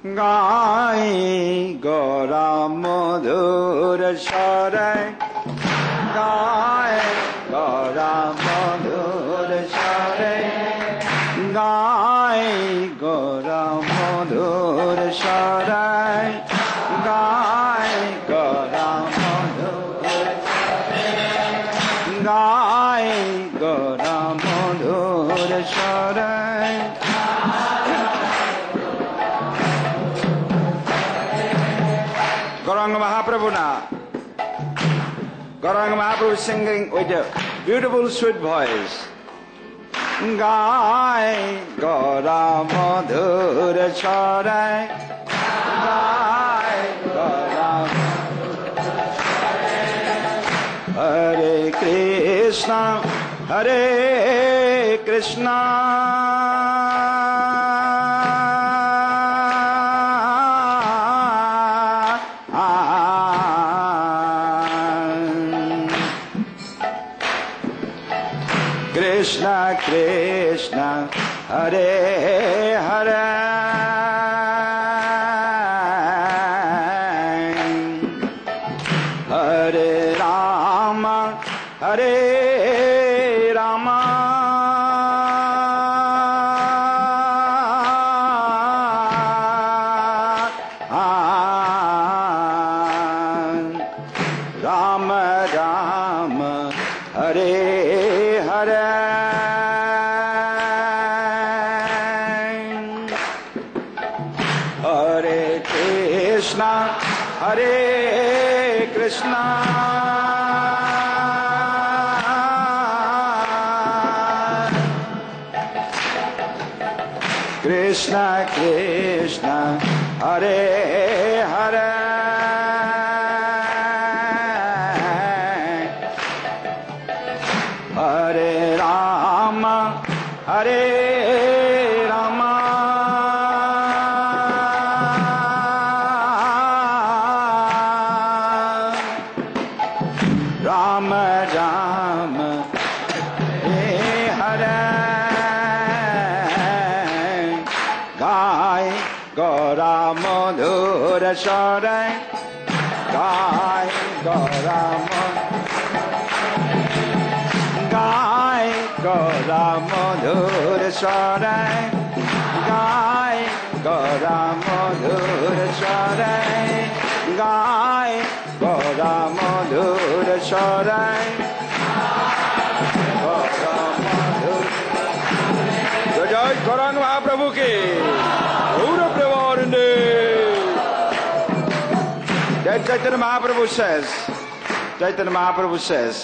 গাই গৌরা মধুর স্বরে গাই গৌরা মধুর স্বরে গাই গৌরা মধুর স্বরে গাই গৌরা মধুর গাই গৌরা মধুর স্বরে Gauranga Mahaprabhu now. Gauranga Mahaprabhu is singing with a beautiful sweet voice. Gai Gaura Madhur Charai Gai Gaura Hare Krishna Hare Krishna Krishna Krishna Hare Hare Hare Rama Hare Rama Rama Rama Hare Hare Hare Krishna Hare Krishna Krishna Krishna Hare Hare Hare Rama Hare Rama Rama Rama Hare Hare Gai Gaura Madhur Charai Gai Gaura Gai Gaura Madhur Charai Gai Gaura Madhur Charai Gai Gaura Madhur Charai Gaura Madhur Jai Gauranga Mahaprabhu ki Gaura Prevarande Chaitanya Mahaprabhu says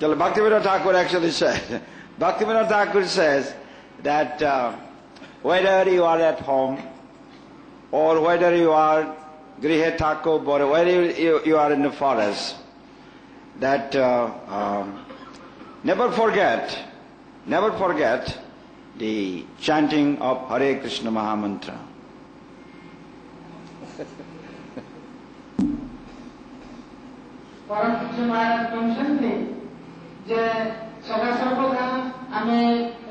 Bhaktivinoda Thakur actually says, Bhaktivinoda Thakur says that whether you are at home or whether you are Grihe Thakur or whether you are in the forest, that never forget the chanting of Hare Krishna Mahamantra. যে সদা সর্বদা আমি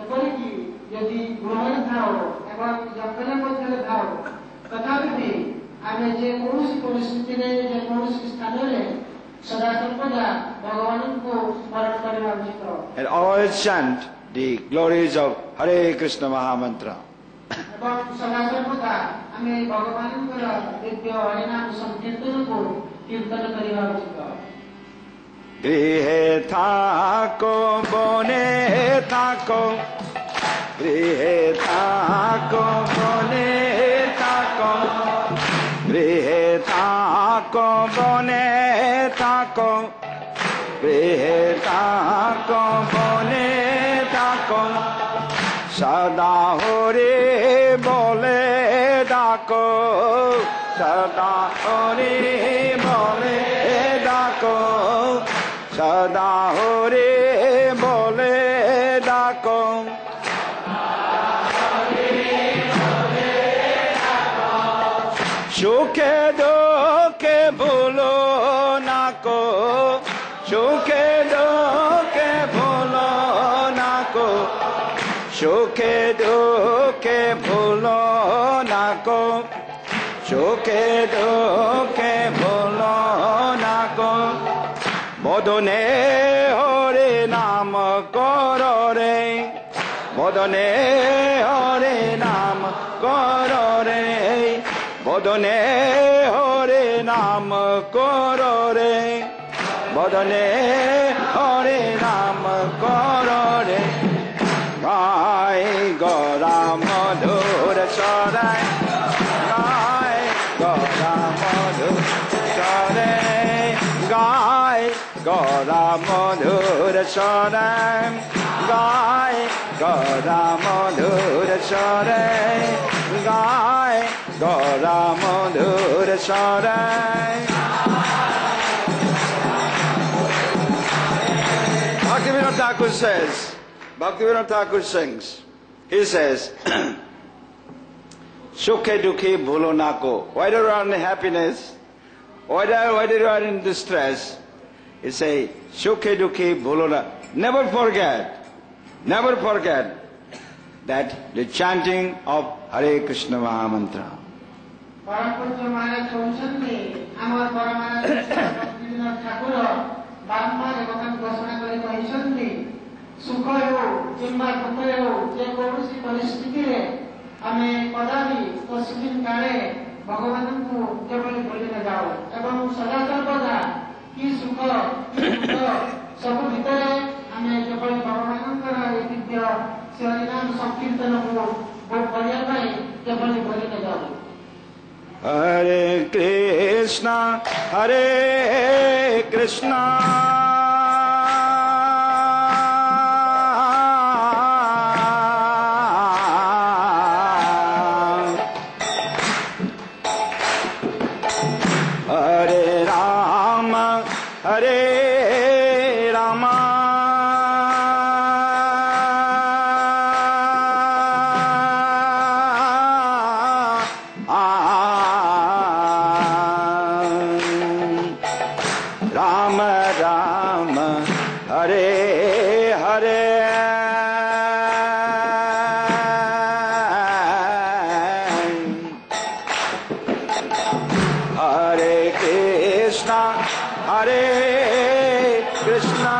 এপরিকি যদি গৃহে থাও এবং জঙ্গলের মধ্যে থাও তথাপি আমি যে কৌশি পরিস্থিতিরে যে কৌশি স্থানে সদা সর্বদা ভগবানଙ୍କୁ স্মরণ করা উচিত and always chant the glories of Hare Krishna Mahamantra. এবং সদা সর্বদা আমি ভগবানଙ୍କର দিব্য হরিনাম সংকীর্তনକୁ কীর্তন କରିବା উচিত Grihe thako bone thako Grihe thako bone thako Grihe thako bone thako Grihe thako bone thako Sada hore bole dako Sada hore bole dako Sada hore bole dako Sukhe dukhe bhulo nako Sukhe dukhe bhulo nako সুখে দুঃখে ভুলো না কো সুখে দুঃখে ভুলো না কো বদনে হরে নাম করো রে বদনে হরে নাম করো রে বদনে হরে নাম করো রে বদনে হরে নাম করো রে গায় গরা মধুর সরাই গায় গরা মধুর সরাই গায় গরা মধুর সরাই গায় গরা মধুর সরাই গায় গরা মধুর সরাই Bhaktivinoda Thakur says, Bhaktivinoda Thakur sings, he says, Sukhe dukhi bhulo nako. Whether you are in happiness, whether you are in distress, he say, Sukhe dukhi bhulo nako. Never forget that the chanting of Hare Krishna Mahamantra. Parampurja Maharaj Chauchandi, Amar Paramaraj Bhaktivinoda Thakur, ବାରମ୍ବାର କଥା ଘୋଷଣା କରି କହିଛନ୍ତି ସୁଖ ହେଉ କିମ୍ବା ଦୁଃଖ ହେଉ ଯେକୌଣସି ପରିସ୍ଥିତିରେ ଆମେ କଦାପି ତସ୍ମିନ୍ କାଳେ ଭଗବାନଙ୍କୁ ଯେଭଳି ଭୁଲି ନ ଯାଉ ଏବଂ ସଦାସର୍ବଦା କି ସୁଖ କି ଦୁଃଖ ସବୁ ଭିତରେ ଆମେ ଯେଭଳି ଭଗବାନଙ୍କର ଏହି ଦିବ୍ୟ ହରିନାମ ସଂକୀର୍ତ୍ତନକୁ କରିବା ପାଇଁ ଯେଭଳି ଭୁଲି ନ ଯାଉ Hare Krishna Hare Krishna Hare Rama Hare Rama Rama Rama Hare Hare Hare Krishna Hare Krishna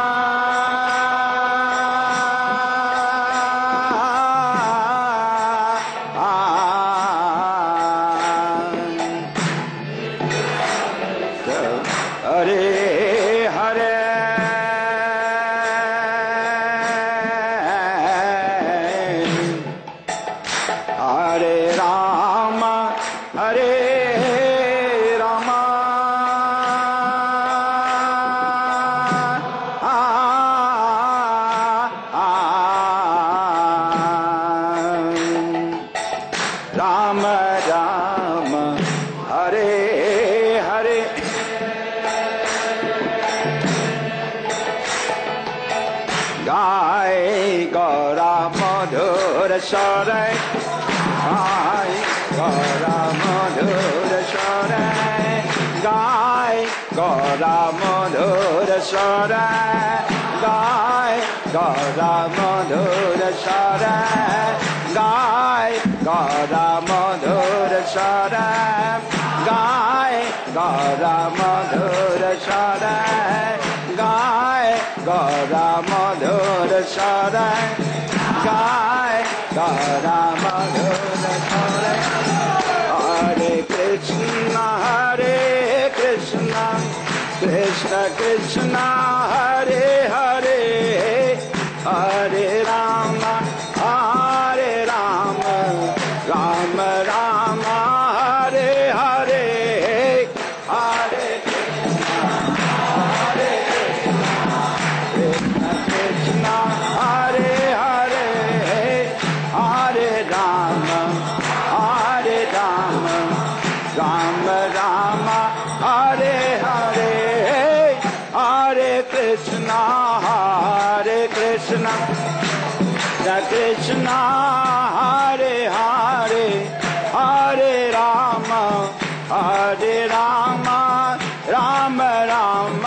Hare Hare Hare Rama Hare Rama Rama Rama Hare Hare Gai Gora Madhur Sarai Gai Gora Madhur Sarai Gai Gora Madhur Sarai Gai Gora Madhur Sarai Gai Gora Madhur Sarai Gai Gora Madhur Sarai Gai Gora Madhur Sarai Gai Gora Madhur Sarai Hare Krishna Hare Krishna Krishna Krishna Hare Hare Hare Rama Hare Rama Rama Rama Hare Hare Hare Krishna Hare Krishna Krishna Hare Hare Hare Rama Hare Rama Rama Rama Hare Hare Hare Krishna Hare Krishna Krishna Hare Hare Hare Rama Rama Rama